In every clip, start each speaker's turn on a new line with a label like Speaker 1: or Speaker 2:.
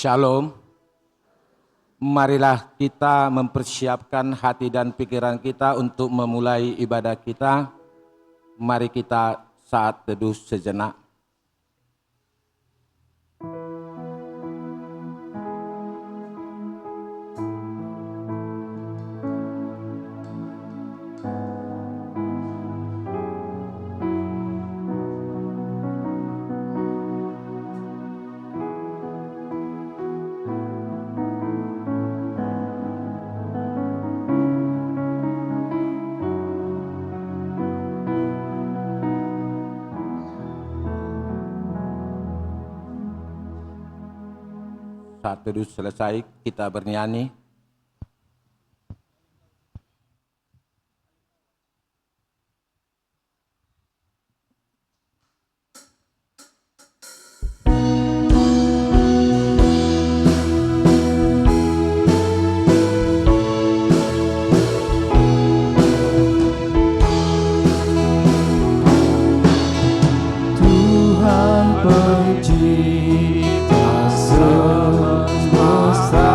Speaker 1: Shalom. Marilah kita mempersiapkan hati dan pikiran kita untuk memulai ibadah kita. Mari kita saat teduh sejenak. Saat teduh selesai, kita bernyanyi.
Speaker 2: Tuhan pencipta semesta,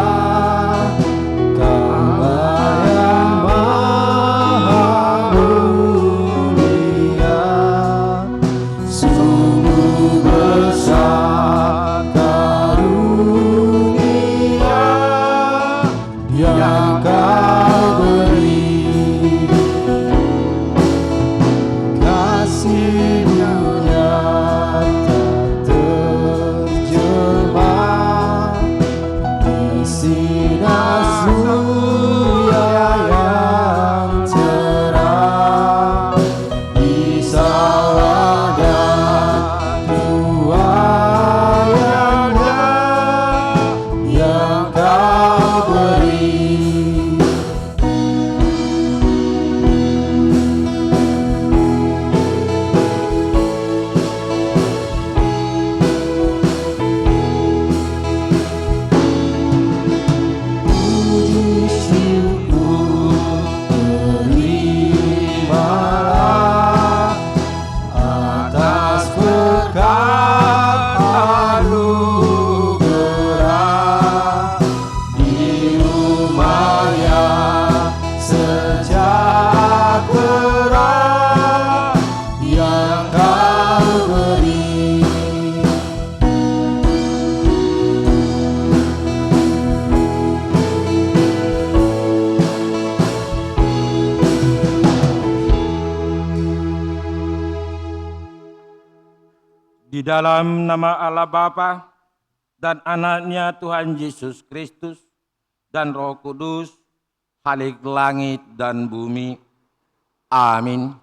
Speaker 2: Kau yang maha mulia, sungguh besar karunia yang Kau beri. Kasih-Mu tak terjemah di sinar surya yang cerah, di sawah dan tuaiannya yang Kau beri. Puji syukur terimalah atas berkat anugerah di rumah-Nya sejahtera yang Kau beri.
Speaker 1: Di dalam nama Allah Bapa dan Anak-Nya Tuhan Yesus Kristus dan Roh Kudus, Khalik langit dan bumi. Amin.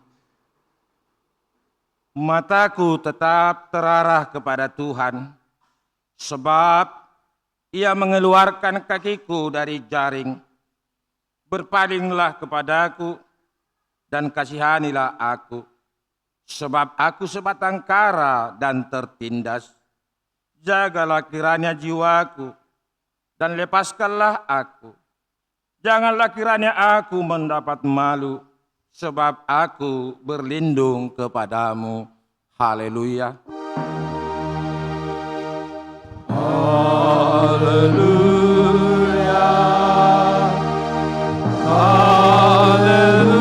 Speaker 1: Mataku tetap terarah kepada Tuhan, sebab Ia mengeluarkan kakiku dari jaring. Berpalinglah kepadaku dan kasihanilah aku, sebab aku sebatang kara dan tertindas. Jagalah kiranya jiwaku dan lepaskanlah aku. Janganlah kiranya aku mendapat malu, sebab aku berlindung kepadamu. Haleluya.
Speaker 2: Haleluya, haleluya,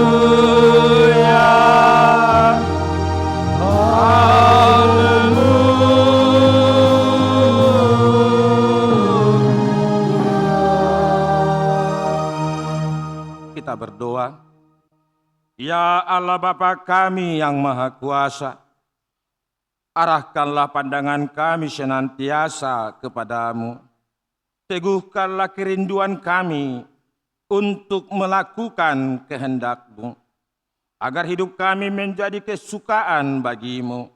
Speaker 2: haleluya.
Speaker 1: Kita berdoa. Ya Allah Bapa kami yang Maha Kuasa, arahkanlah pandangan kami senantiasa kepadamu. Teguhkanlah kerinduan kami untuk melakukan kehendak-Mu, agar hidup kami menjadi kesukaan bagi-Mu.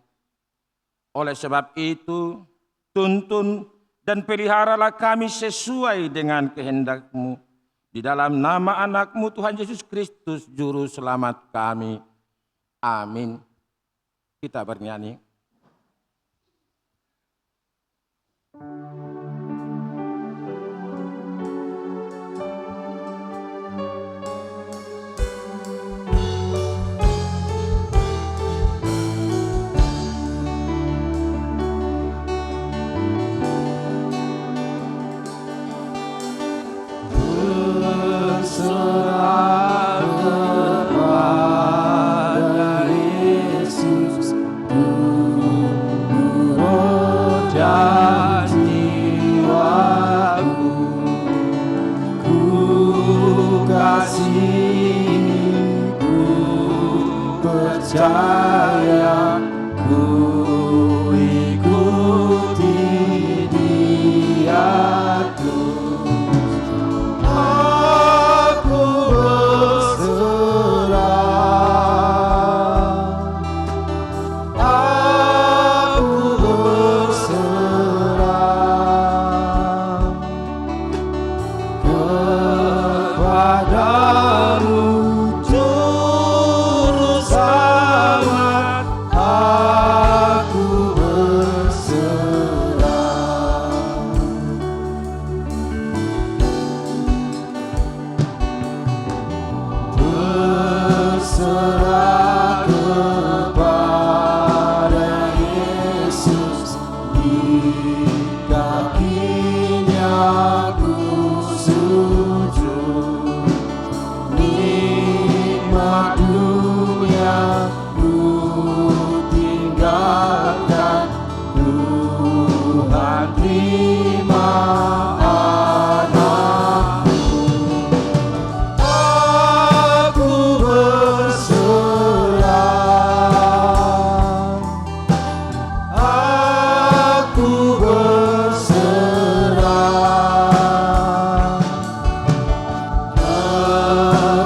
Speaker 1: Oleh sebab itu, tuntun dan peliharalah kami sesuai dengan kehendak-Mu. Di dalam nama Anak-Mu Tuhan Yesus Kristus, Juru Selamat kami. Amin. Kita bernyanyi.
Speaker 2: percaya, ku ikuti Dia terus. Aku berserah, aku berserah kepadamu, Juru Selamat. Aku berserah, berserah kepada Yesus, di kakinya ku sujud. Nikmat dunia ku tinggalkan, Tuhan terima anakku. Aku berserah, aku berserah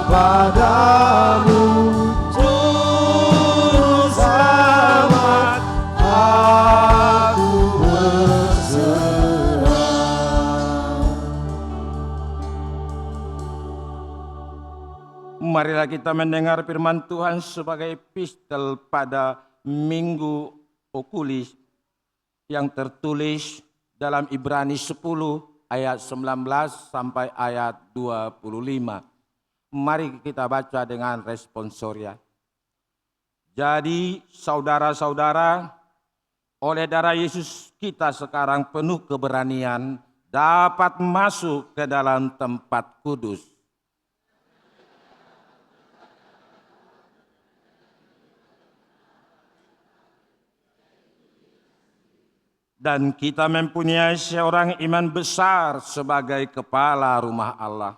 Speaker 2: kepadamu, Juru Selamat. Aku berserah.
Speaker 1: Marilah kita mendengar firman Tuhan sebagai epistel pada Minggu Okulis yang tertulis dalam Ibrani 10 ayat 19 sampai ayat 25. Mari kita baca dengan responsoria. Jadi saudara-saudara, oleh darah Yesus kita sekarang penuh keberanian dapat masuk ke dalam tempat kudus. Dan kita mempunyai seorang imam besar sebagai kepala rumah Allah.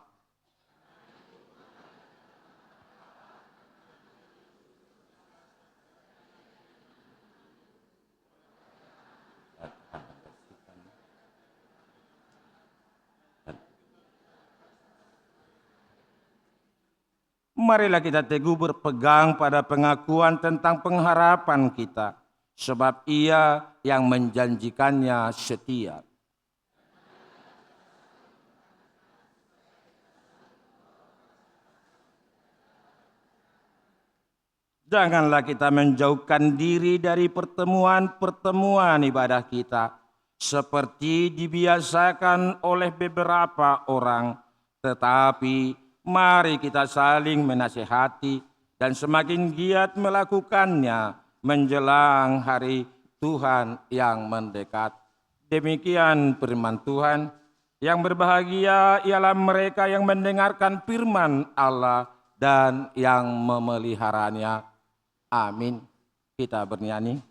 Speaker 1: Marilah kita teguh berpegang pada pengakuan tentang pengharapan kita, sebab Ia yang menjanjikannya setia. Janganlah kita menjauhkan diri dari pertemuan-pertemuan ibadah kita, seperti dibiasakan oleh beberapa orang, tetapi mari kita saling menasihati dan semakin giat melakukannya menjelang hari Tuhan yang mendekat. Demikian firman Tuhan. Yang berbahagia ialah mereka yang mendengarkan firman Allah dan yang memeliharanya. Amin. Kita bernyanyi.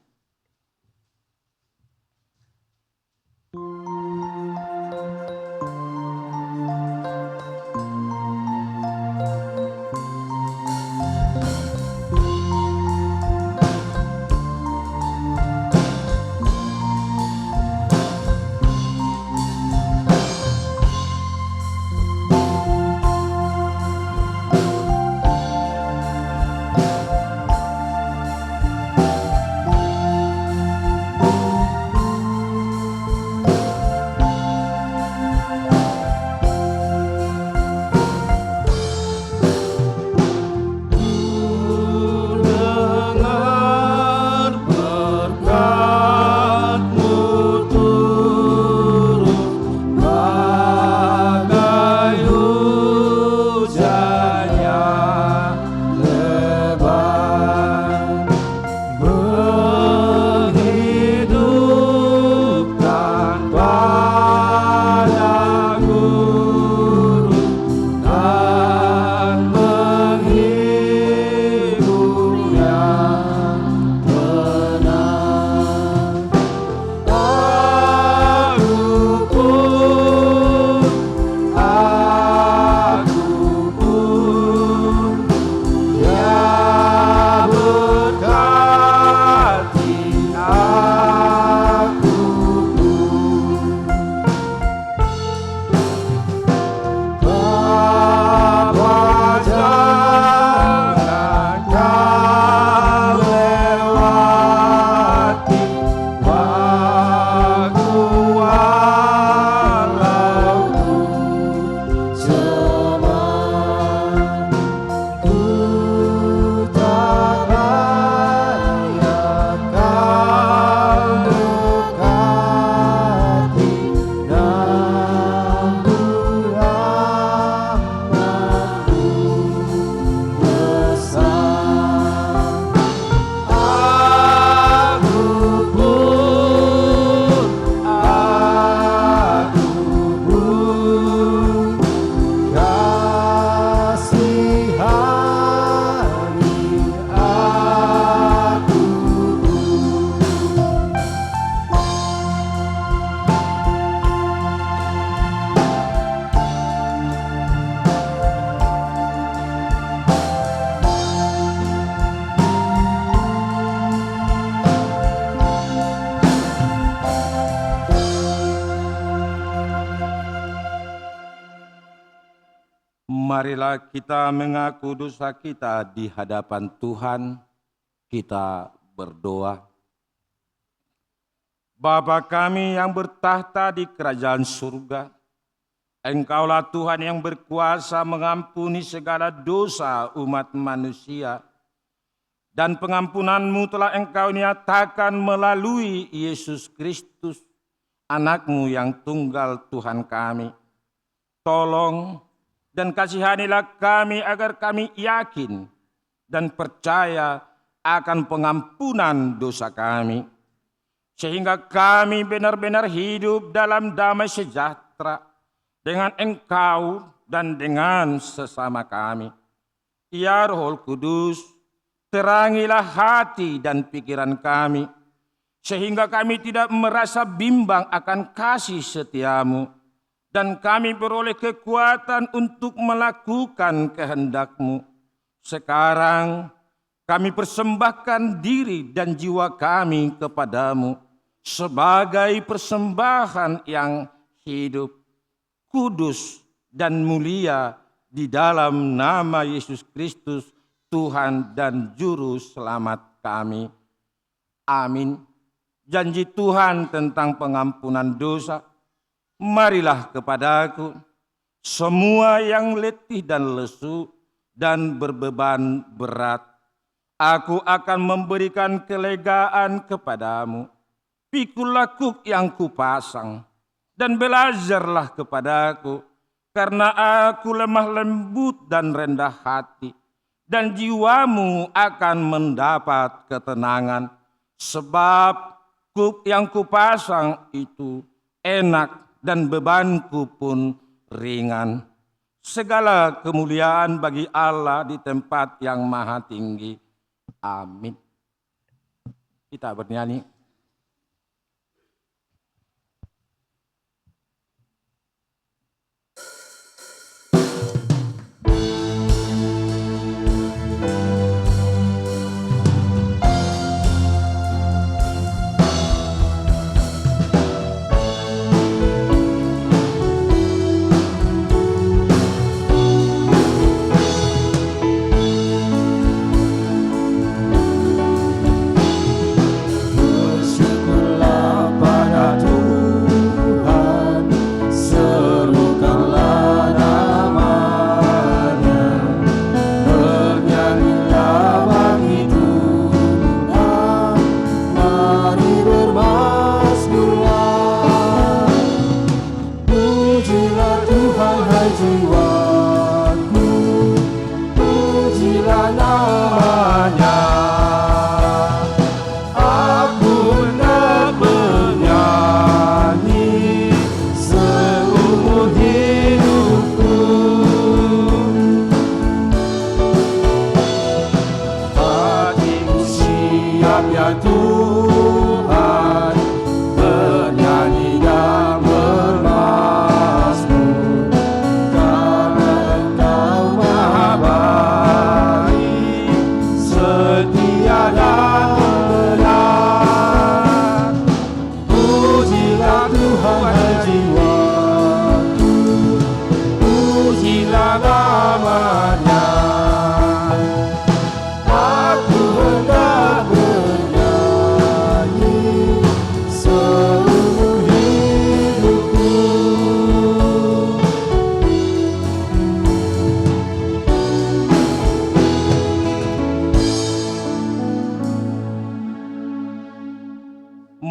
Speaker 1: Marilah kita mengaku dosa kita di hadapan Tuhan. Kita berdoa. Bapa kami yang bertahta di kerajaan surga, Engkaulah Tuhan yang berkuasa mengampuni segala dosa umat manusia. Dan pengampunan-Mu telah Engkau nyatakan melalui Yesus Kristus, Anak-Mu yang tunggal Tuhan kami. Tolong dan kasihanilah kami agar kami yakin dan percaya akan pengampunan dosa kami, sehingga kami benar-benar hidup dalam damai sejahtera dengan Engkau dan dengan sesama kami. Ya Roh Kudus, terangilah hati dan pikiran kami, sehingga kami tidak merasa bimbang akan kasih setia-Mu, dan kami beroleh kekuatan untuk melakukan kehendak-Mu. Sekarang kami persembahkan diri dan jiwa kami kepadamu sebagai persembahan yang hidup, kudus, dan mulia di dalam nama Yesus Kristus, Tuhan dan Juru Selamat kami. Amin. Janji Tuhan tentang pengampunan dosa. Marilah kepadaku, semua yang letih dan lesu dan berbeban berat. Aku akan memberikan kelegaan kepadamu. Pikulah kuk yang kupasang, dan belajarlah kepadaku, karena aku lemah lembut dan rendah hati, dan jiwamu akan mendapat ketenangan. Sebab kuk yang kupasang itu enak dan bebanku pun ringan. Segala kemuliaan bagi Allah di tempat yang maha tinggi. Amin. Kita bernyanyi.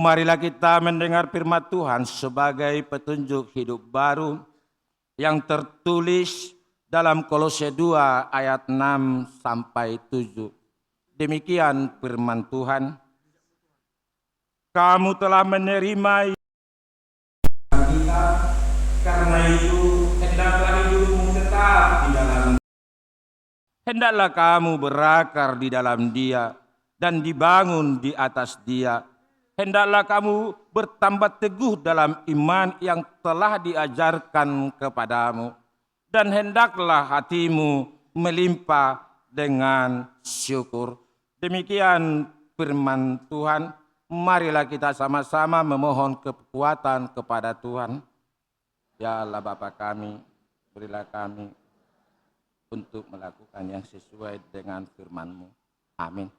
Speaker 1: Marilah kita mendengar firman Tuhan sebagai petunjuk hidup baru yang tertulis dalam Kolose 2 ayat 6 sampai 7. Demikian firman Tuhan. Kamu telah menerima kita, karena itu hendaklah hidupmu tetap di dalam. Hendaklah kamu berakar di dalam Dia dan dibangun di atas Dia. Hendaklah kamu bertambah teguh dalam iman yang telah diajarkan kepadamu. Dan hendaklah hatimu melimpah dengan syukur. Demikian firman Tuhan. Marilah kita sama-sama memohon kekuatan kepada Tuhan. Ya Allah Bapa kami, berilah kami untuk melakukan yang sesuai dengan firman-Mu. Amin.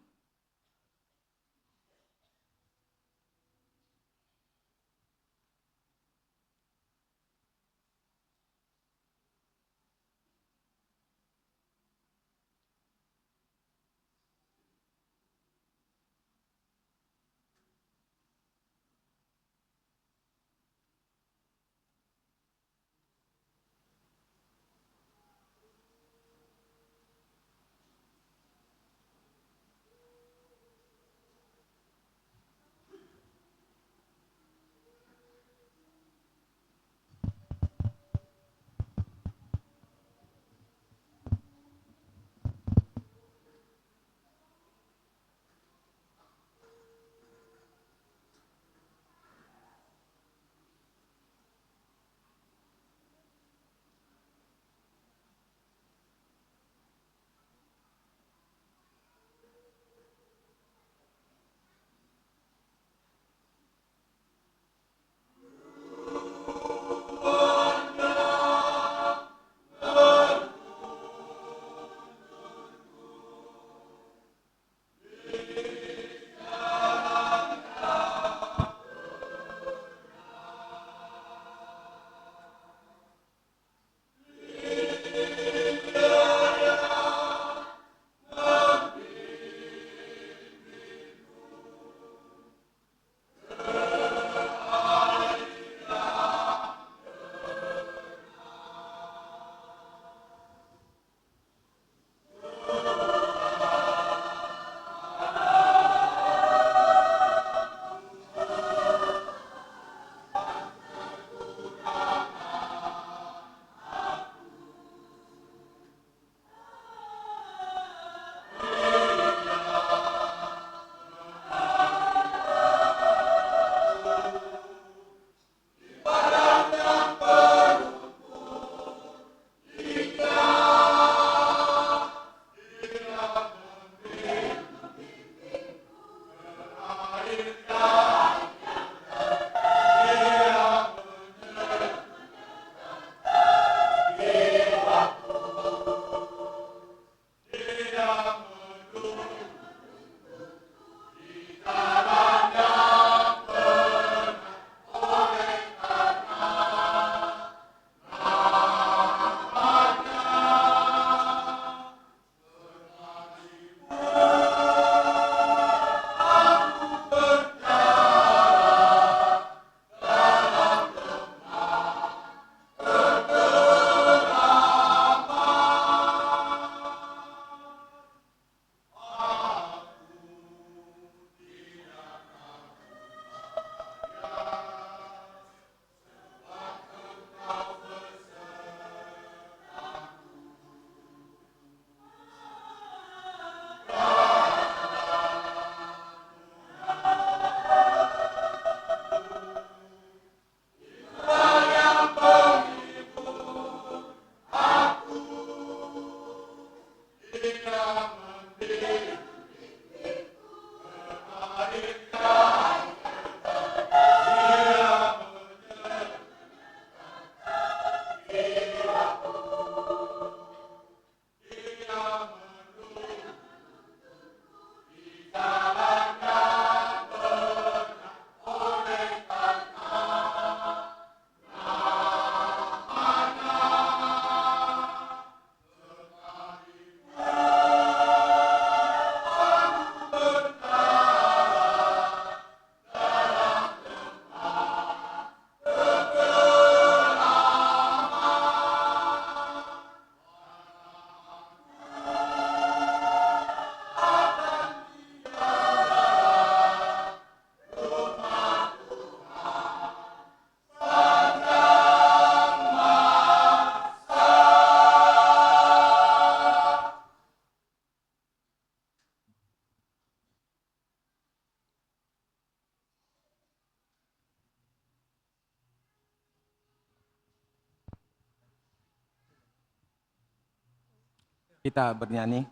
Speaker 1: Kita bernyanyi.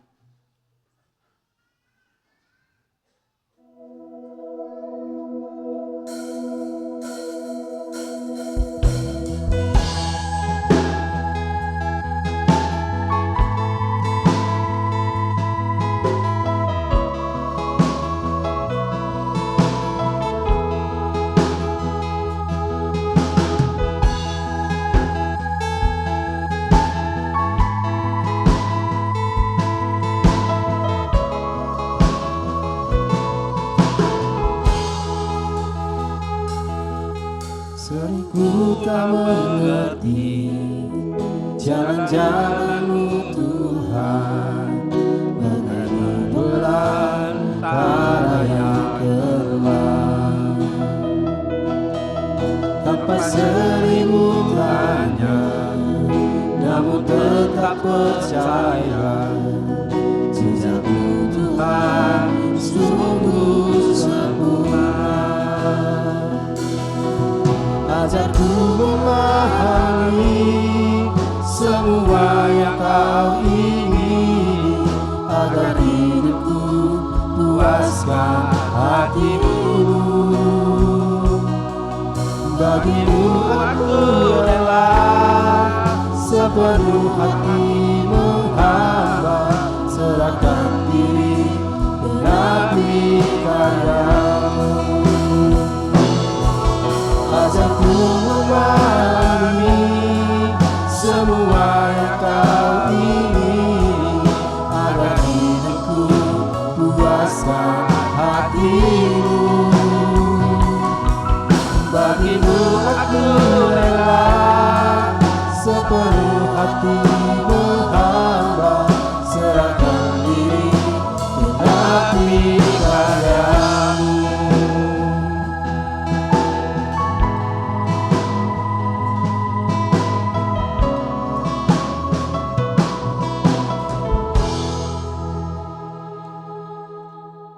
Speaker 2: tak mengerti jalan-jalan-Mu Tuhan, mengenai belantara yang gelap. Tanpa selimutannya, namun tetap percaya, jejak-Mu Tuhan sungguh sempurna. Ajarku memahami semua yang Kau ingini, agar hidupku puaskan hati-Mu. Bagimu aku rela sepenuh hati menghamba, serahkan diri demi karya-Mu. Ajarku memahami semua yang Kau ingini, agar hidupku puaskan hati-Mu. Bagimu aku rela sepenuh hati menghamba, serahkan diri demi karya-Mu.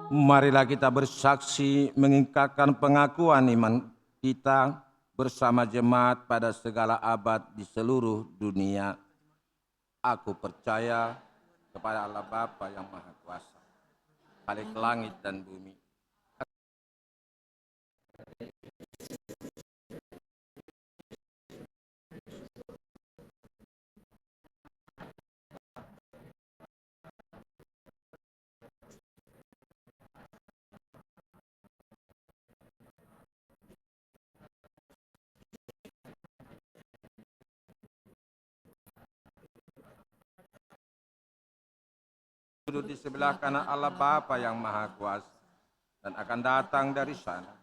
Speaker 1: Marilah kita bersaksi mengingkatkan pengakuan iman kita bersama jemaat pada segala abad di seluruh dunia. Aku percaya kepada Allah Bapa yang Maha Kuasa, Khalik langit dan bumi. Duduk di sebelah kanan Allah Bapa yang Maha Kuasa, dan akan datang dari sana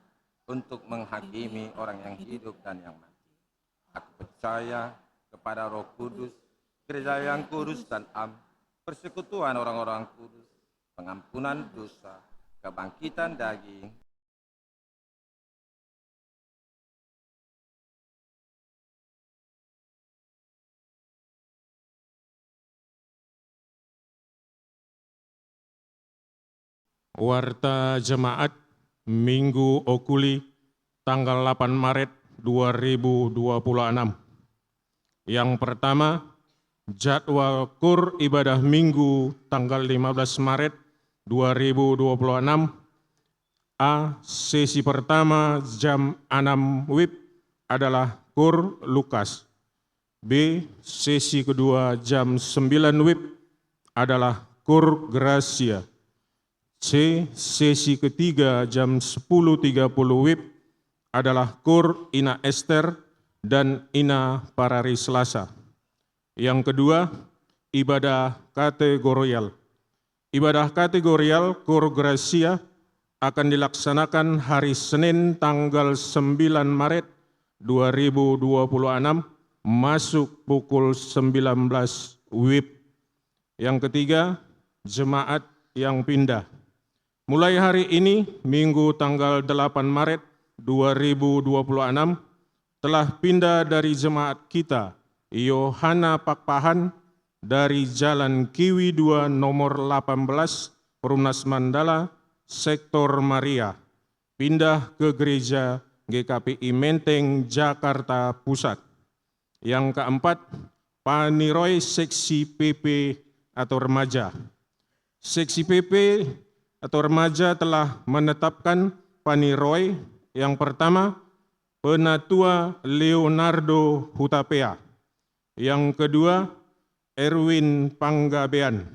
Speaker 1: untuk menghakimi orang yang hidup dan yang mati. Aku percaya kepada Roh Kudus, gereja yang kudus dan am, persekutuan orang-orang kudus, pengampunan dosa, kebangkitan daging,
Speaker 3: Warta Jemaat Minggu Okuli tanggal 8 Maret 2026. Yang pertama, jadwal KUR ibadah Minggu tanggal 15 Maret 2026. A. Sesi pertama jam 6 WIB adalah KUR Lukas. B. Sesi kedua jam 9 WIB adalah KUR Gracia. C. Sesi ketiga jam 10.30 WIB adalah KUR Ina Ester dan Ina Parari Selasa. Yang kedua, ibadah kategorial. Ibadah kategorial KUR Gracia akan dilaksanakan hari Senin tanggal 9 Maret 2026 masuk pukul 19 WIB. Yang ketiga, jemaat yang pindah. Mulai hari ini, Minggu tanggal 8 Maret 2026, telah pindah dari jemaat kita, Yohana Pakpahan, dari Jalan Kiwi 2 nomor 18, Perumnas Mandala, Sektor Maria, pindah ke Gereja GKPI Menteng, Jakarta Pusat. Yang keempat, Paniroy Seksi PP atau Remaja. Seksi PP atau Remaja telah menetapkan Paniroy yang pertama, Penatua Leonardo Hutapea. Yang kedua, Erwin Panggabean.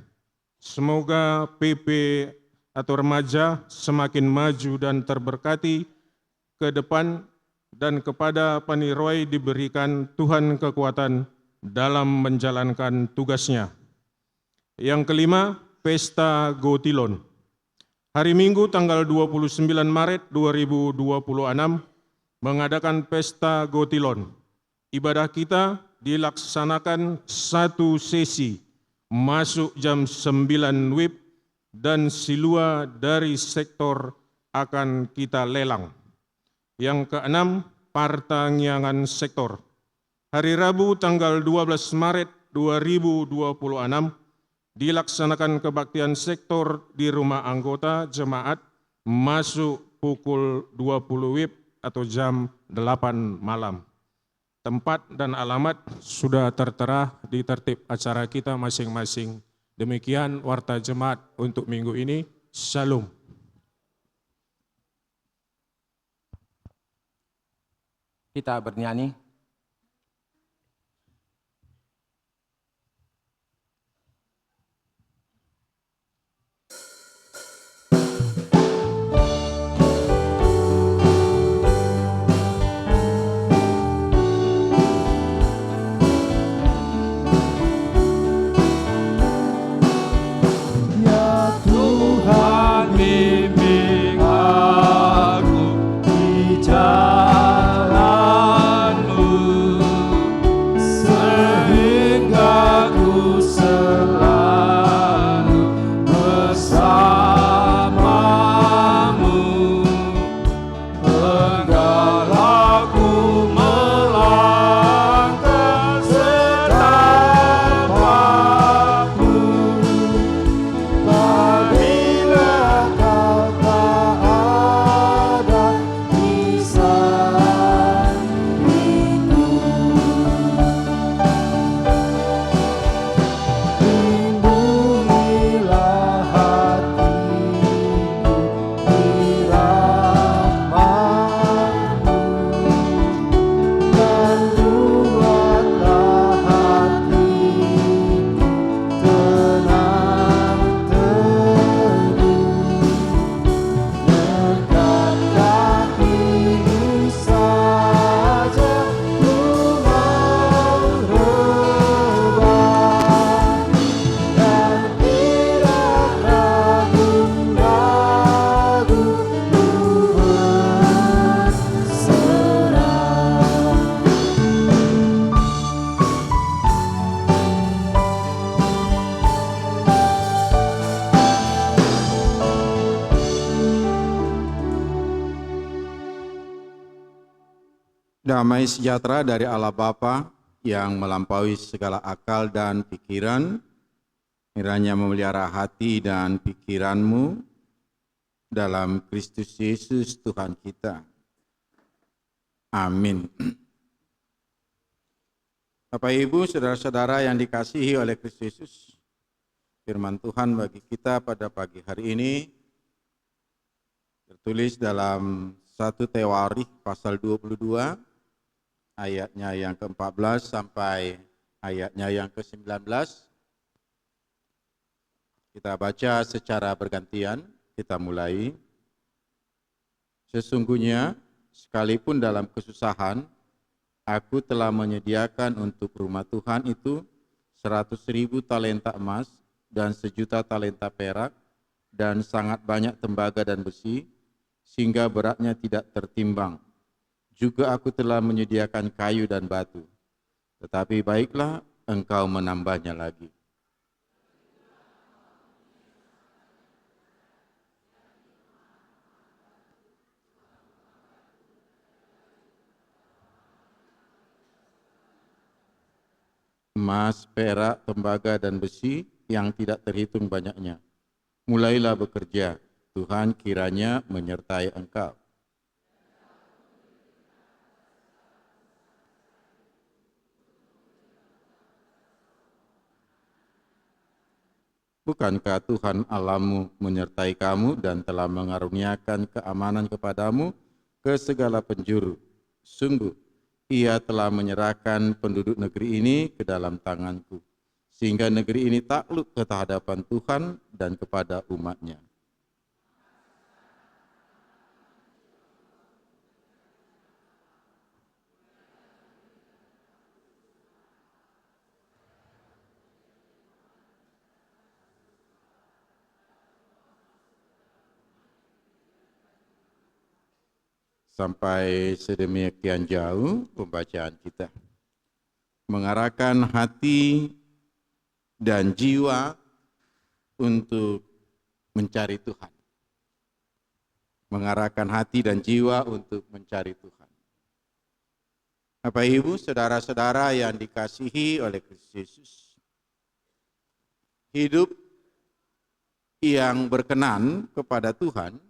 Speaker 3: Semoga PP atau Remaja semakin maju dan terberkati ke depan, dan kepada Paniroy diberikan Tuhan kekuatan dalam menjalankan tugasnya. Yang kelima, Pesta Gotilon. Hari Minggu tanggal 29 Maret 2026 mengadakan Pesta Gotilon. Ibadah kita dilaksanakan satu sesi, masuk jam 9 WIB dan silua dari sektor akan kita lelang. Yang keenam, pertanggungan sektor. Hari Rabu tanggal 12 Maret 2026 dilaksanakan kebaktian sektor di rumah anggota jemaat masuk pukul 20 WIB atau jam 8 malam. Tempat dan alamat sudah tertera di tertib acara kita masing-masing. Demikian warta jemaat untuk minggu ini. Shalom.
Speaker 1: Kita bernyanyi.
Speaker 2: Ya Tuhan, bimbing aku di jalan-Mu, sehingga ku selalu bersama-Mu. Engkaulah ku melangkah setapakku. Apabila Kau tak ada di sampingku, lindungilah hatiku di rahmat-Mu, dan buatlah hatiku tenang teduh. Dekat kaki-Mu saja ku mau rebah, dan tidak ragu-ragu ku berserah.
Speaker 4: Damai sejahtera dari Allah Bapa yang melampaui segala akal dan pikiran, kiranya memelihara hati dan pikiranmu dalam Kristus Yesus Tuhan kita. Amin. Bapak Ibu, saudara-saudara yang dikasihi oleh Kristus Yesus, firman Tuhan bagi kita pada pagi hari ini tertulis dalam 1 Tawarikh pasal 22 ayatnya yang ke-14 sampai ayatnya yang ke-19. Kita baca secara bergantian, kita mulai. Sesungguhnya sekalipun dalam kesusahan, aku telah menyediakan untuk rumah Tuhan itu 100.000 talenta emas dan 1.000.000 talenta perak dan sangat banyak tembaga dan besi, sehingga beratnya tidak tertimbang. Juga aku telah menyediakan kayu dan batu, tetapi baiklah engkau menambahnya lagi. Emas, perak, tembaga, dan besi yang tidak terhitung banyaknya. Mulailah bekerja, Tuhan kiranya menyertai engkau. Bukankah Tuhan Allahmu menyertai kamu dan telah mengaruniakan keamanan kepadamu ke segala penjuru? Sungguh, Ia telah menyerahkan penduduk negeri ini ke dalam tanganku, sehingga negeri ini takluk ke hadapan Tuhan dan kepada umat-Nya. Sampai sedemikian jauh pembacaan kita. mengarahkan hati dan jiwa untuk mencari Tuhan. Mengarahkan hati dan jiwa untuk mencari Tuhan. Bapak Ibu, saudara-saudara yang dikasihi oleh Kristus Yesus, hidup yang berkenan kepada Tuhan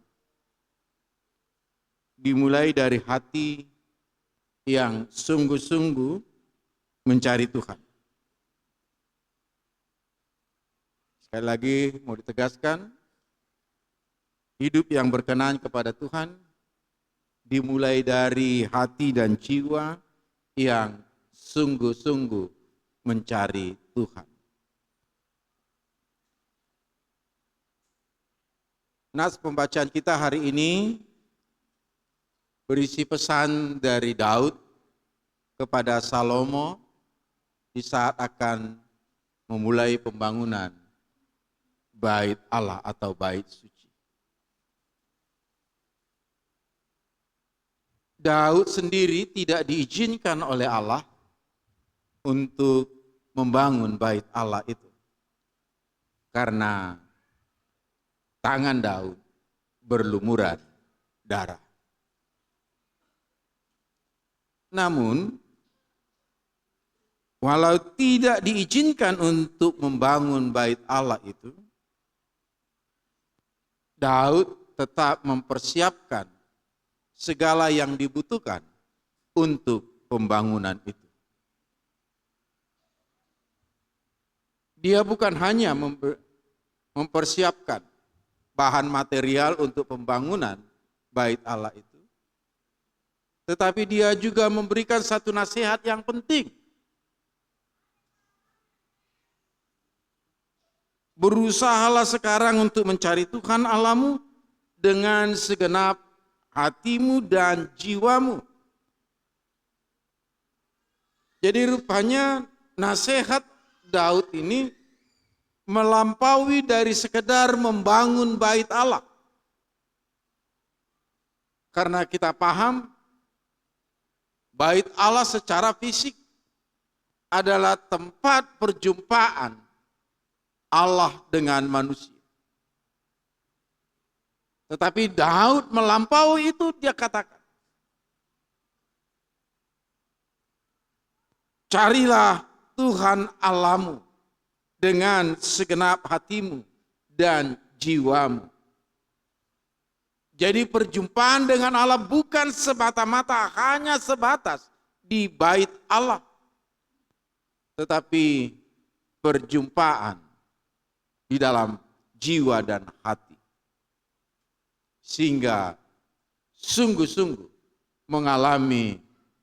Speaker 4: dimulai dari hati yang sungguh-sungguh mencari Tuhan. Sekali lagi mau ditegaskan, hidup yang berkenan kepada Tuhan dimulai dari hati dan jiwa yang sungguh-sungguh mencari Tuhan. Nas pembacaan kita hari ini berisi pesan dari Daud kepada Salomo di saat akan memulai pembangunan bait Allah atau bait suci. Daud sendiri tidak diizinkan oleh Allah untuk membangun bait Allah itu. Karena tangan Daud berlumuran darah. Namun, walau tidak diizinkan untuk membangun bait Allah itu, Daud tetap mempersiapkan segala yang dibutuhkan untuk pembangunan itu. Dia bukan hanya mempersiapkan bahan material untuk pembangunan bait Allah itu, tetapi dia juga memberikan satu nasihat yang penting. Berusahalah sekarang untuk mencari Tuhan Allahmu dengan segenap hatimu dan jiwamu. Jadi rupanya nasihat Daud ini melampaui dari sekedar membangun bait Allah. Karena kita paham bait Allah secara fisik adalah tempat perjumpaan Allah dengan manusia. Tetapi Daud melampaui itu, dia katakan, carilah Tuhan Allahmu dengan segenap hatimu dan jiwamu. Jadi perjumpaan dengan Allah bukan semata-mata hanya sebatas di bait Allah, tetapi perjumpaan di dalam jiwa dan hati. Sehingga sungguh-sungguh mengalami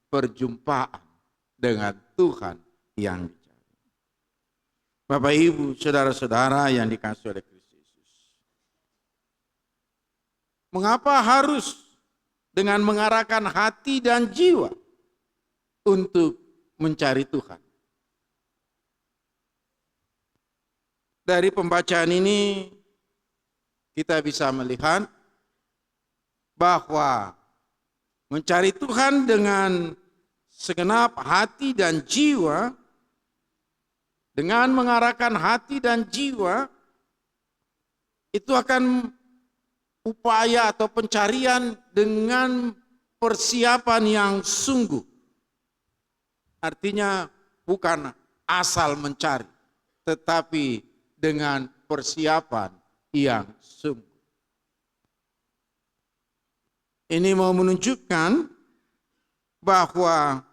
Speaker 4: perjumpaan dengan Tuhan yang dicari. Bapak Ibu, saudara-saudara yang dikasihi oleh Kristus Yesus. Mengapa harus dengan mengarahkan hati dan jiwa untuk mencari Tuhan? Dari pembacaan ini kita bisa melihat bahwa mencari Tuhan dengan segenap hati dan jiwa, dengan mengarahkan hati dan jiwa, itu akan upaya atau pencarian dengan persiapan yang sungguh. Artinya bukan asal mencari, tetapi dengan persiapan yang sungguh. Ini mau menunjukkan bahwa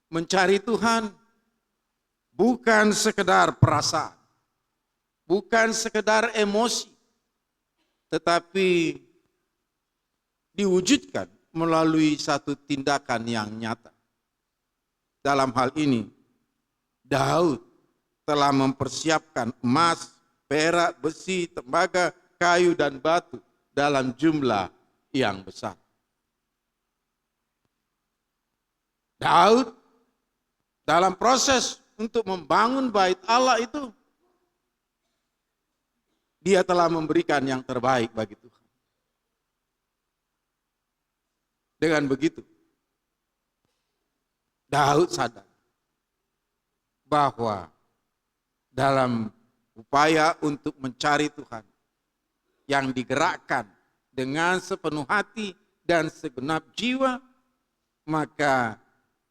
Speaker 4: mencari Tuhan bukan sekedar perasaan, bukan sekedar emosi, tetapi diwujudkan melalui satu tindakan yang nyata. Dalam hal ini, Daud telah mempersiapkan emas, perak, besi, tembaga, kayu, dan batu dalam jumlah yang besar. Daud dalam proses untuk membangun bait Allah itu, dia telah memberikan yang terbaik bagi Tuhan. Dengan begitu, Daud sadar bahwa dalam upaya untuk mencari Tuhan yang digerakkan dengan sepenuh hati dan segenap jiwa, maka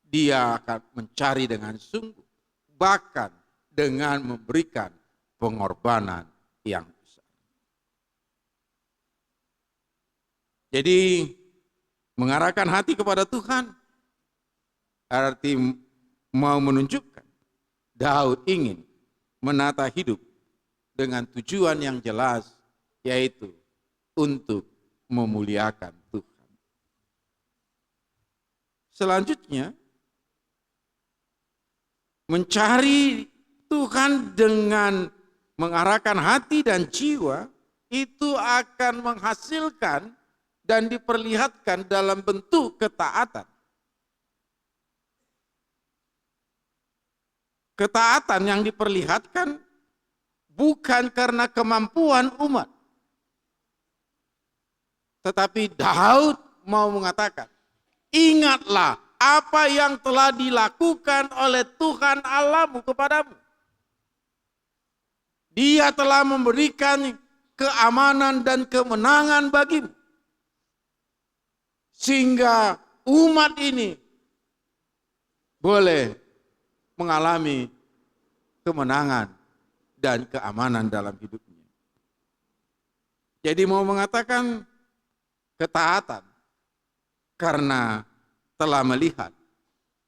Speaker 4: dia akan mencari dengan sungguh, bahkan dengan memberikan pengorbanan yang besar. Jadi mengarahkan hati kepada Tuhan arti mau menunjukkan Daud ingin menata hidup dengan tujuan yang jelas, yaitu untuk memuliakan Tuhan. Selanjutnya, mencari Tuhan dengan mengarahkan hati dan jiwa itu akan menghasilkan dan diperlihatkan dalam bentuk ketaatan. Ketaatan yang diperlihatkan bukan karena kemampuan umat. Tetapi Daud mau mengatakan, ingatlah apa yang telah dilakukan oleh Tuhan Allahmu kepadamu. Dia telah memberikan keamanan dan kemenangan bagimu. Sehingga umat ini boleh mengalami kemenangan dan keamanan dalam hidupnya. Jadi mau mengatakan ketaatan karena telah melihat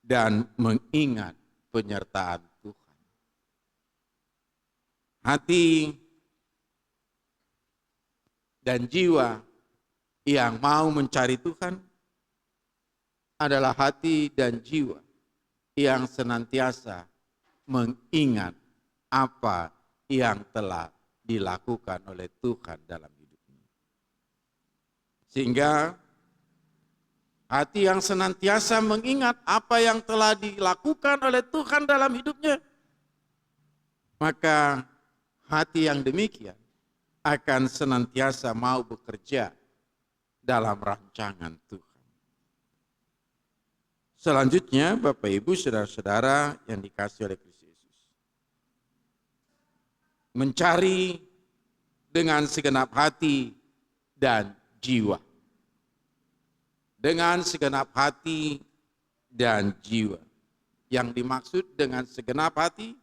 Speaker 4: dan mengingat penyertaan Tuhan. Hati dan jiwa yang mau mencari Tuhan adalah hati dan jiwa yang senantiasa mengingat apa yang telah dilakukan oleh Tuhan dalam hidupnya. Sehingga hati yang senantiasa mengingat apa yang telah dilakukan oleh Tuhan dalam hidupnya, maka hati yang demikian akan senantiasa mau bekerja dalam rancangan Tuhan. Selanjutnya, Bapak Ibu, saudara-saudara yang dikasihi oleh Kristus Yesus, mencari dengan segenap hati dan jiwa. Dengan segenap hati dan jiwa. Yang dimaksud dengan segenap hati,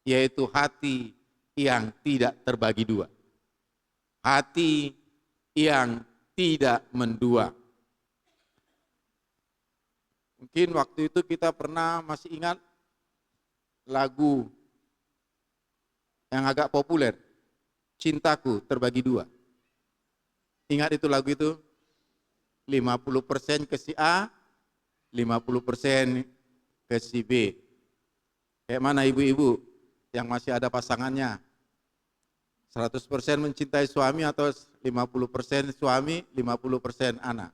Speaker 4: yaitu hati yang tidak terbagi dua. Hati yang tidak mendua. Mungkin waktu itu kita pernah masih ingat lagu yang agak populer, Cintaku Terbagi Dua. Ingat itu lagu itu? 50% ke si A, 50% ke si B. Kayak mana ibu-ibu yang masih ada pasangannya? 100% mencintai suami atau 50% suami, 50% anak?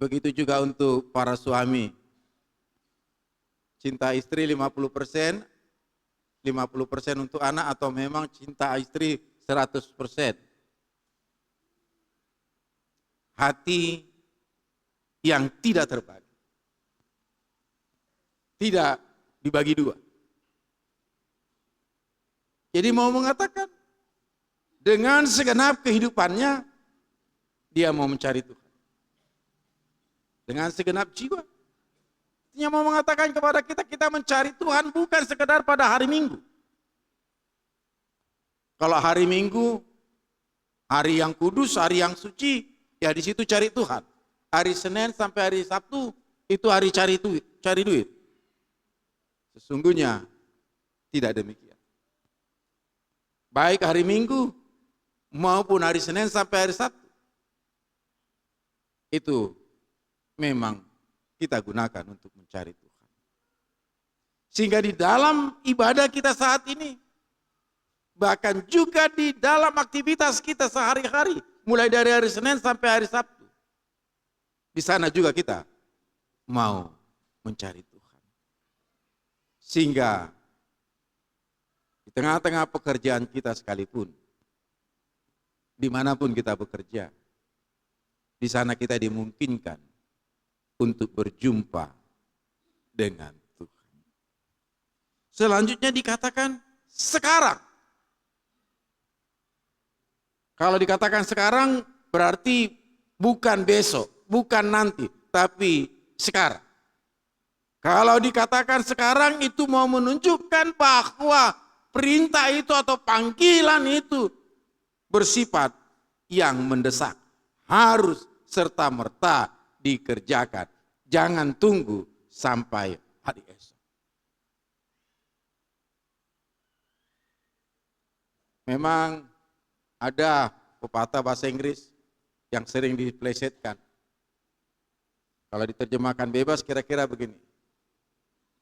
Speaker 4: Begitu juga untuk para suami. Cinta istri 50%, 50% untuk anak, atau memang cinta istri 100%. Hati yang tidak terbagi. Tidak dibagi dua. Jadi mau mengatakan, dengan segenap kehidupannya, dia mau mencari Tuhan. Dengan segenap jiwa. Dia mau mengatakan kepada kita, kita mencari Tuhan bukan sekedar pada hari Minggu. Kalau hari Minggu, hari yang kudus, hari yang suci, ya di situ cari Tuhan. Hari Senin sampai hari Sabtu, itu hari cari duit. Sesungguhnya tidak demikian. Baik hari Minggu maupun hari Senin sampai hari Sabtu, itu memang kita gunakan untuk mencari Tuhan. Sehingga di dalam ibadah kita saat ini, bahkan juga di dalam aktivitas kita sehari-hari, mulai dari hari Senin sampai hari Sabtu, di sana juga kita mau mencari Tuhan. Sehingga di tengah-tengah pekerjaan kita sekalipun, dimanapun kita bekerja, di sana kita dimungkinkan untuk berjumpa dengan Tuhan. Selanjutnya dikatakan sekarang. Kalau dikatakan sekarang berarti bukan besok, bukan nanti, tapi sekarang. Kalau dikatakan sekarang itu mau menunjukkan bahwa perintah itu atau panggilan itu bersifat yang mendesak. Harus serta-merta dikerjakan. Jangan tunggu sampai hari esok. Memang ada pepatah bahasa Inggris yang sering diplesetkan. Kalau diterjemahkan bebas kira-kira begini.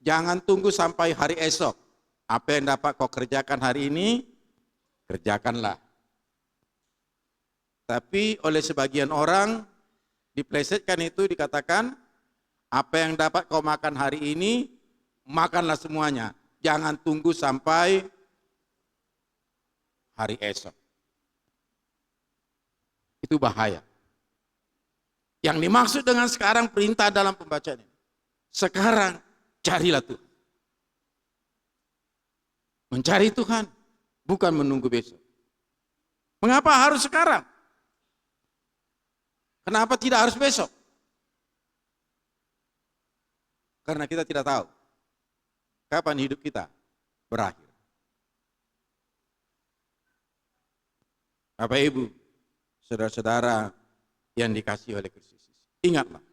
Speaker 4: Jangan tunggu sampai hari esok. Apa yang dapat kau kerjakan hari ini, kerjakanlah. Tapi oleh sebagian orang diplesetkan itu dikatakan, apa yang dapat kau makan hari ini, makanlah semuanya. Jangan tunggu sampai hari esok. Itu bahaya. Yang dimaksud dengan sekarang perintah dalam pembacaan ini. Sekarang carilah Tuhan. Mencari Tuhan, bukan menunggu besok. Mengapa harus sekarang? Kenapa tidak harus besok? Karena kita tidak tahu kapan hidup kita berakhir. Bapak Ibu, saudara-saudara yang dikasihi oleh Kristus, ingatlah,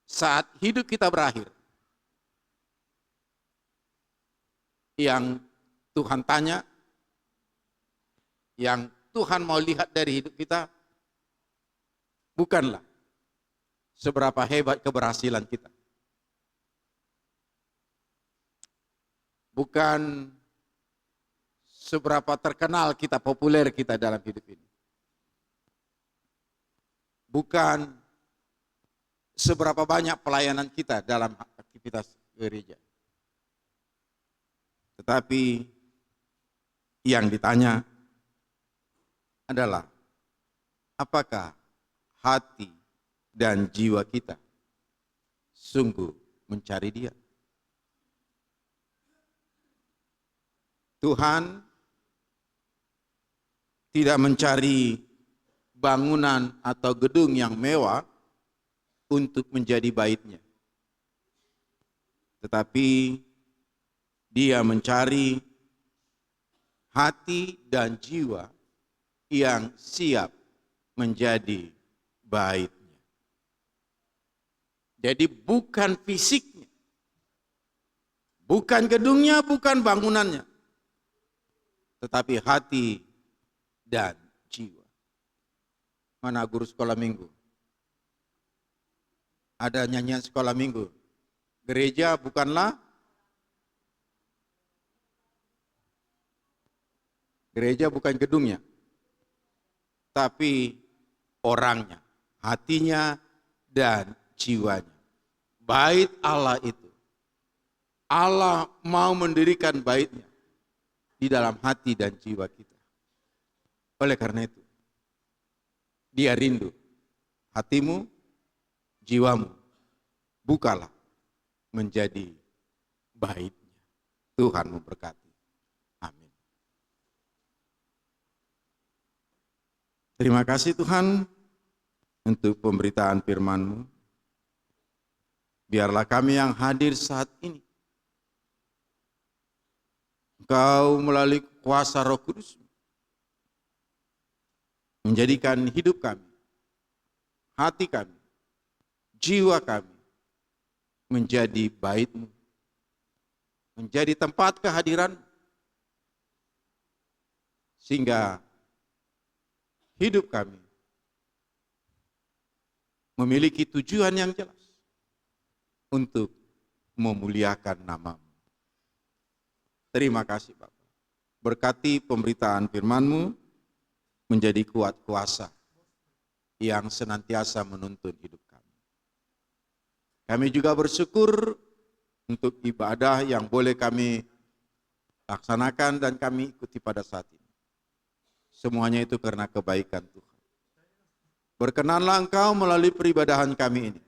Speaker 4: saat hidup kita berakhir, yang Tuhan tanya, yang Tuhan mau lihat dari hidup kita, bukanlah seberapa hebat keberhasilan kita. Bukan seberapa terkenal kita, populer kita dalam hidup ini. Bukan seberapa banyak pelayanan kita dalam aktivitas gereja. Tetapi yang ditanya adalah apakah hati dan jiwa kita sungguh mencari Dia. Tuhan tidak mencari bangunan atau gedung yang mewah untuk menjadi baitnya. Tetapi Dia mencari hati dan jiwa yang siap menjadi baitnya. Jadi bukan fisiknya, bukan gedungnya, bukan bangunannya, tetapi hati dan jiwa. Mana guru sekolah minggu? Ada nyanyian sekolah minggu. Gereja bukanlah gedungnya, tapi orangnya, hatinya dan jiwanya. Bait Allah itu, Allah mau mendirikan baitnya di dalam hati dan jiwa kita. Oleh karena itu, Dia rindu hatimu, jiwamu, bukalah menjadi baitnya. Tuhan memberkati. Amin. Terima kasih Tuhan untuk pemberitaan firman-Mu. Biarlah kami yang hadir saat ini, Engkau melalui kuasa Roh Kudus menjadikan hidup kami, hati kami, jiwa kami menjadi bait-Mu, menjadi tempat kehadiran, sehingga hidup kami memiliki tujuan yang jelas untuk memuliakan nama-Mu. Terima kasih Bapak. Berkati pemberitaan firman-Mu menjadi kuat kuasa yang senantiasa menuntun hidup kami. Kami juga bersyukur untuk ibadah yang boleh kami laksanakan dan kami ikuti pada saat ini. Semuanya itu karena kebaikan Tuhan. Berkenanlah Engkau melalui peribadahan kami ini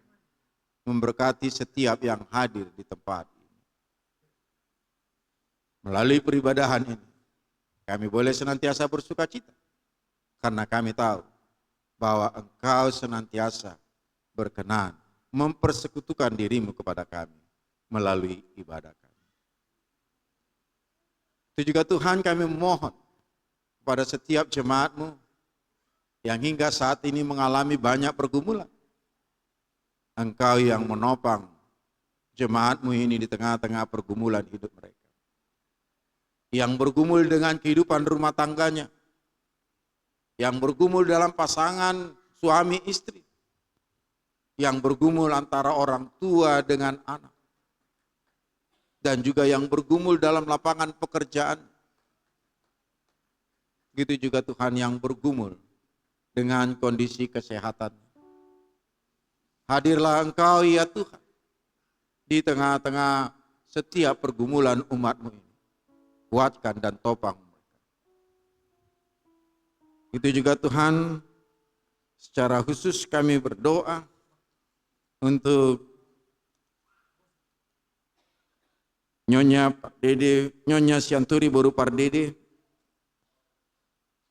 Speaker 4: memberkati setiap yang hadir di tempat ini. Melalui peribadahan ini, kami boleh senantiasa bersuka cita, karena kami tahu bahwa Engkau senantiasa berkenan mempersekutukan dirimu kepada kami melalui ibadah kami. Itu juga Tuhan kami memohon kepada setiap jemaat-Mu yang hingga saat ini mengalami banyak pergumulan. Engkau yang menopang jemaat-Mu ini di tengah-tengah pergumulan hidup mereka. Yang bergumul dengan kehidupan rumah tangganya, yang bergumul dalam pasangan suami istri, yang bergumul antara orang tua dengan anak, dan juga yang bergumul dalam lapangan pekerjaan. Begitu juga Tuhan yang bergumul dengan kondisi kesehatan. Hadirlah Engkau ya Tuhan di tengah-tengah setiap pergumulan umat-Mu ini. Kuatkan dan topang mereka. Itu juga Tuhan, secara khusus kami berdoa untuk Nyonya Pardede, Nyonya Sianturi Boru Pardede,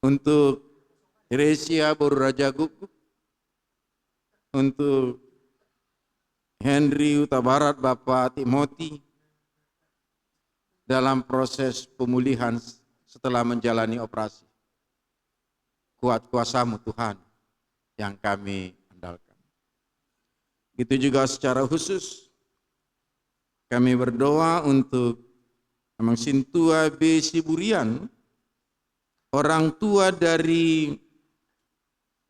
Speaker 4: untuk Teresia Boru Raja Gugup, untuk Henry Huta Barat Bapak Timothy dalam proses pemulihan setelah menjalani operasi. Kuat kuasa-Mu Tuhan yang kami andalkan. Itu juga secara khusus kami berdoa untuk Amang Sintua B. Siburian, orang tua dari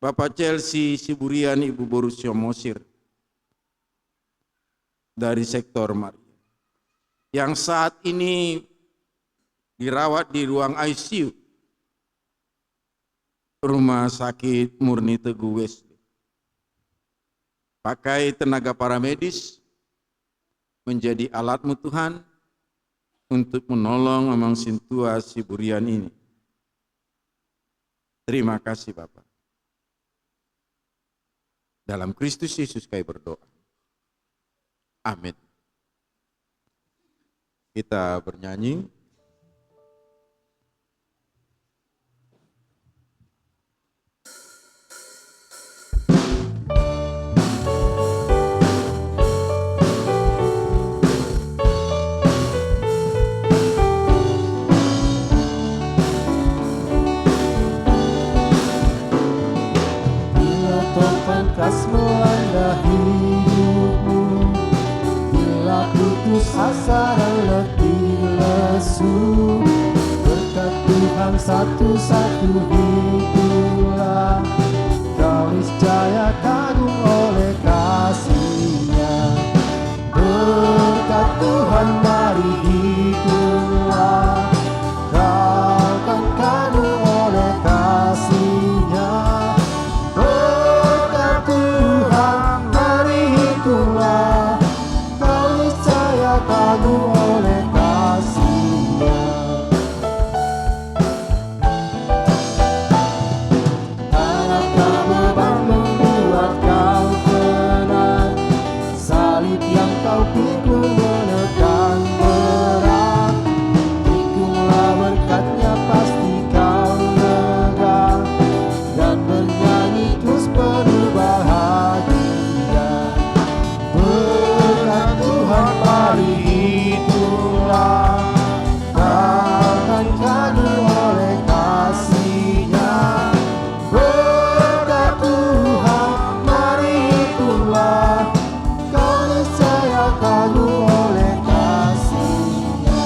Speaker 4: Bapak Chelsea Siburian, Ibu Borusio Mosir, dari sektor Maria, yang saat ini dirawat di ruang ICU Rumah Sakit Murni Teguh Wesley. Pakai tenaga paramedis menjadi alat-Mu Tuhan untuk menolong Amang Sintua Siburian ini. Terima kasih Bapak. Dalam Kristus Yesus kami berdoa. Amin. Kita bernyanyi.
Speaker 2: Bila topan kas melanda hidupmu, bila putus asa dan letih lesu, berkat Tuhan satu-satu itulah kau niscaya kagum oleh kasih-Nya. Berkat Tuhan mari hitunglah kau akan kagum oleh kasih-Nya. Berkat Tuhan mari hitunglah kau niscaya kagum oleh kasih-Nya. Adakah beban membuat kau penat, salib yang kau pikul menekan berat. Pikullah berkat-Nya pasti kau lega, dan bernyanyi terus penuh bahagia. Berkat Tuhan mari hitunglah kau akan kagum oleh kasih-Nya. Berkat Tuhan mari hitunglah kau niscaya kagum oleh kasih-Nya.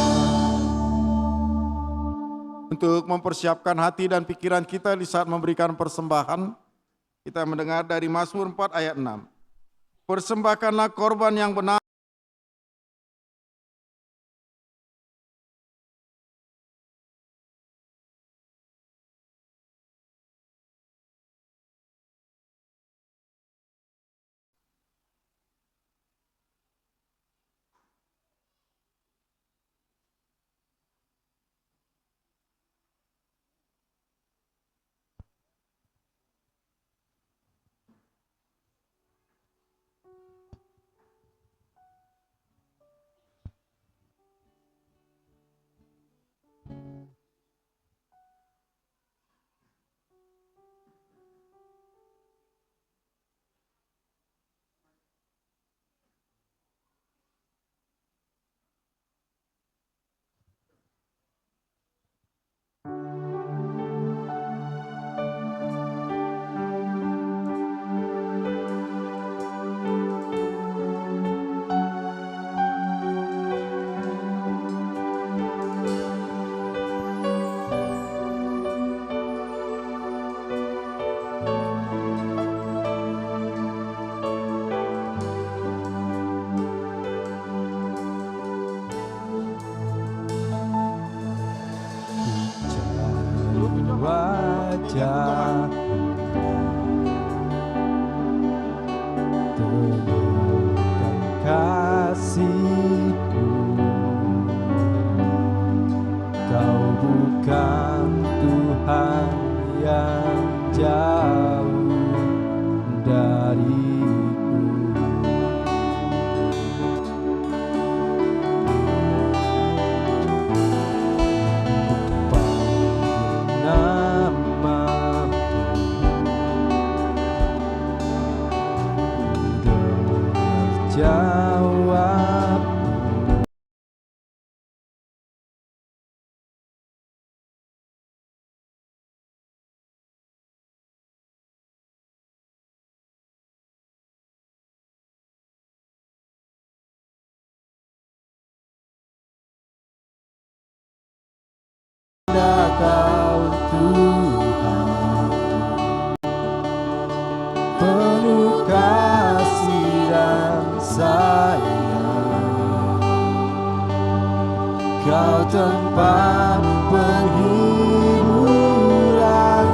Speaker 4: Untuk mempersiapkan hati dan pikiran kita di saat memberikan persembahan, kita mendengar dari Mazmur 4 ayat 6. Persembahkanlah korban yang benar.
Speaker 2: wajah, temukan kasih-Mu. Kau bukan Tuhan yang jauh dariku. Panggil nama-Mu, dengar jawab. Kau Tuhan penuh kasih dan sayang, Kau tempat penghiburan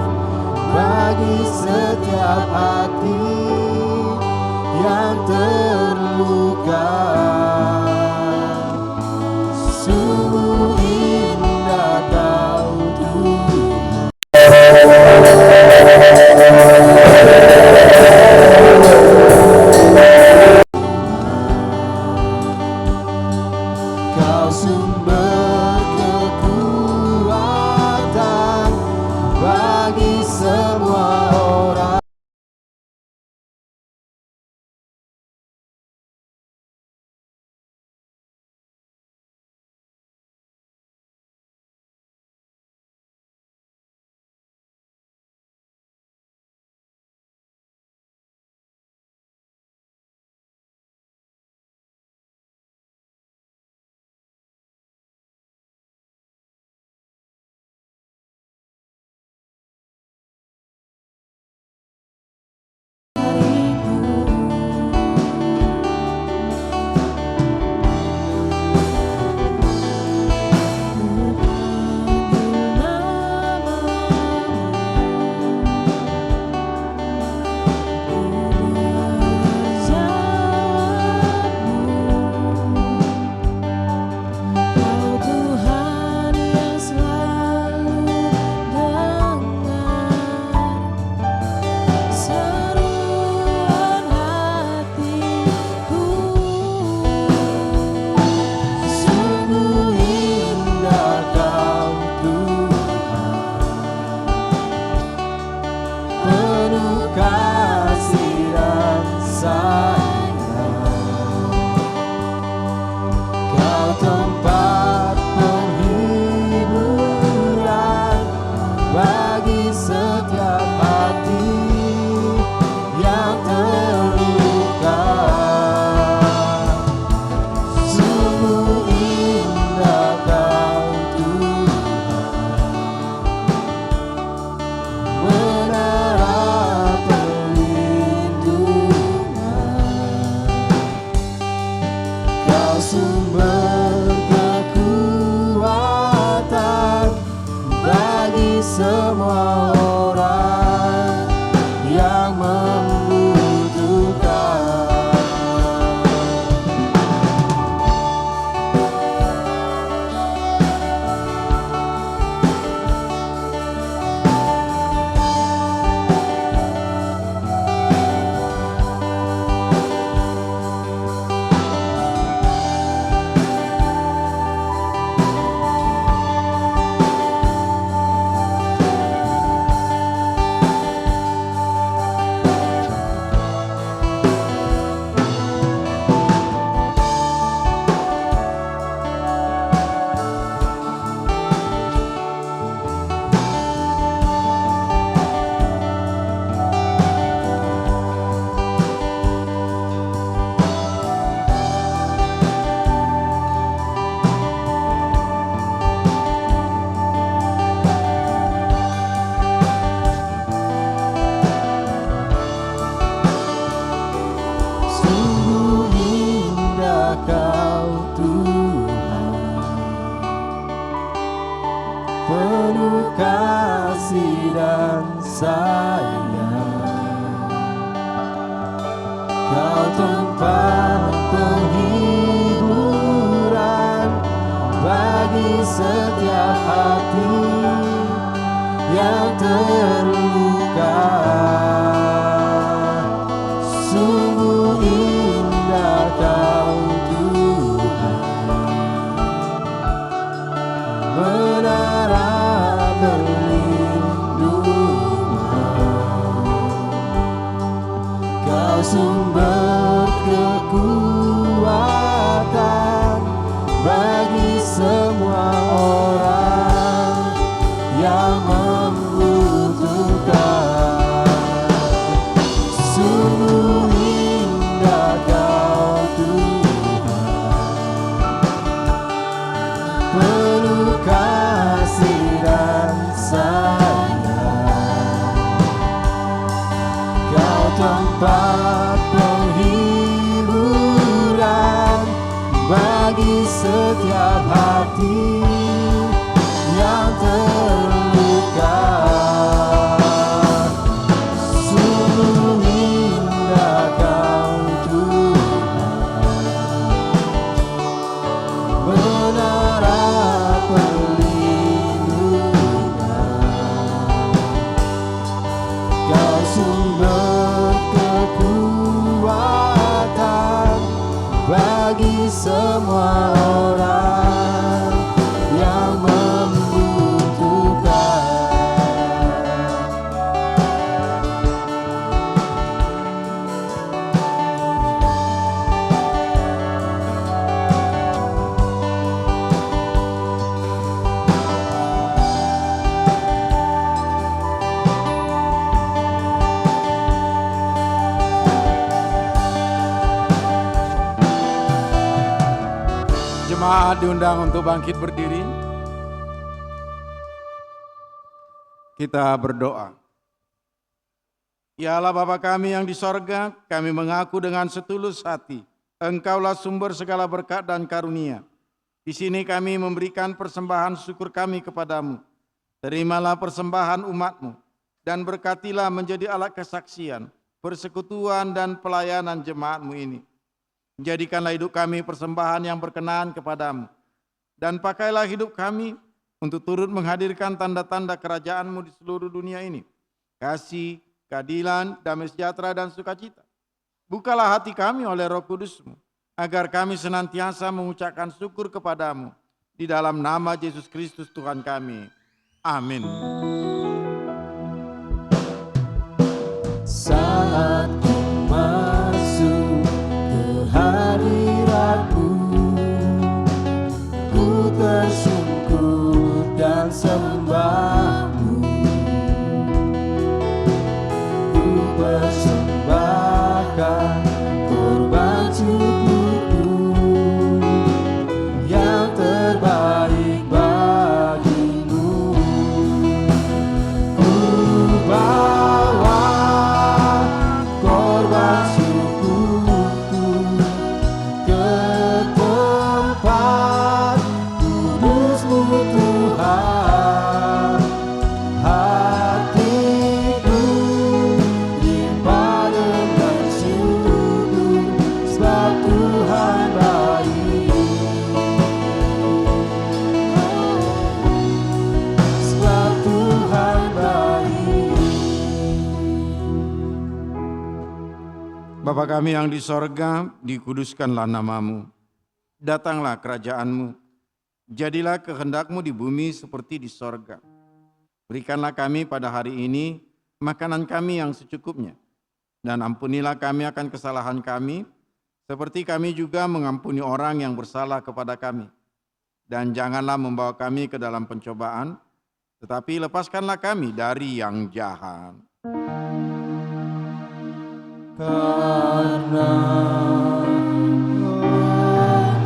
Speaker 2: bagi setiap hati yang terluka. Sungguh indah Kau Tuhan. Kau sumber kekuatan bagi semua orang. semua orang yang membutuhkan. dan sayang. Kau tempat penghiburan bagi setiap hati yang terluka. Sungguh indah Kau Tuhan, menara perlindungan. Kau sumber kekuatan bagi semua orang yang membutuhkan. Sungguh indah Kau Tuhan, penuh kasih dan sayang. Kau tempat penghiburan bagi setiap hati yang terluka. Sungguh indah Kau Tuhan, menara perlindungan. Kau sumber kekuatan bagi semua orang yang membutuhkan.
Speaker 4: Jemaat diundang untuk bangkit berdiri. Kita berdoa. Ya Allah Bapa kami yang di sorga, kami mengaku dengan setulus hati, Engkaulah sumber segala berkat dan karunia. Di sini kami memberikan persembahan syukur kami kepadamu. Terimalah persembahan umat-Mu, dan berkatilah menjadi alat kesaksian, persekutuan dan pelayanan jemaat-Mu ini. Jadikanlah hidup kami persembahan yang berkenan kepadamu. Dan pakailah hidup kami untuk turut menghadirkan tanda-tanda kerajaan-Mu di seluruh dunia ini. Kasih, keadilan, damai sejahtera, dan sukacita. Bukalah hati kami oleh Roh Kudus-Mu, agar kami senantiasa mengucapkan syukur kepadamu. Di dalam nama Yesus Kristus Tuhan kami. Amin.
Speaker 2: Saat ku masuk ke hadirat-Mu, ku tersungkur dan sembah-Mu. Ku persembahkan korban syukurku yang terbaik bagimu. Ku bawa korban syukurku ke tempat kudus-Mu Tuhan. Hatiku limpah dengan syukur, sebab Tuhan baik. Sebab Tuhan baik.
Speaker 4: Bapa kami yang di sorga, dikuduskanlah nama-Mu. Datanglah kerajaan-Mu. Jadilah kehendak-Mu di bumi seperti di sorga. Berikanlah kami pada hari ini makanan kami yang secukupnya. Dan ampunilah kami akan kesalahan kami, seperti kami juga mengampuni orang yang bersalah kepada kami. Dan janganlah membawa kami ke dalam pencobaan, tetapi lepaskanlah kami dari yang jahat.
Speaker 2: Karena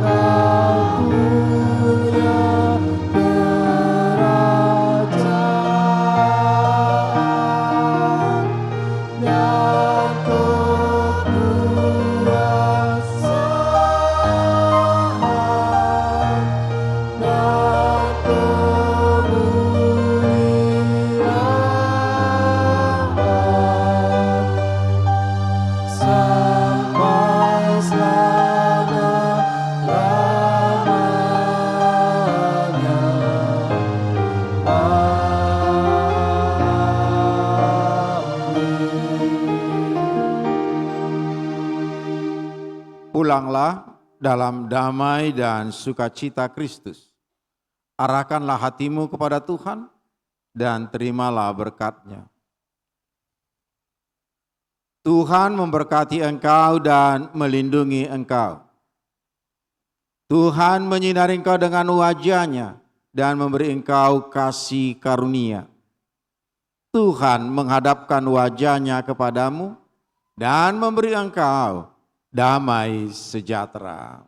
Speaker 2: Engkau punya kerajaan dan kekuasaan dan kemuliaan
Speaker 4: Berpulanglah dalam damai dan sukacita Kristus. Arahkanlah hatimu kepada Tuhan dan terimalah berkat-Nya. Tuhan memberkati engkau dan melindungi engkau. Tuhan menyinari engkau dengan wajah-Nya dan memberi engkau kasih karunia. Tuhan menghadapkan wajah-Nya kepadamu dan memberi engkau damai sejahtera.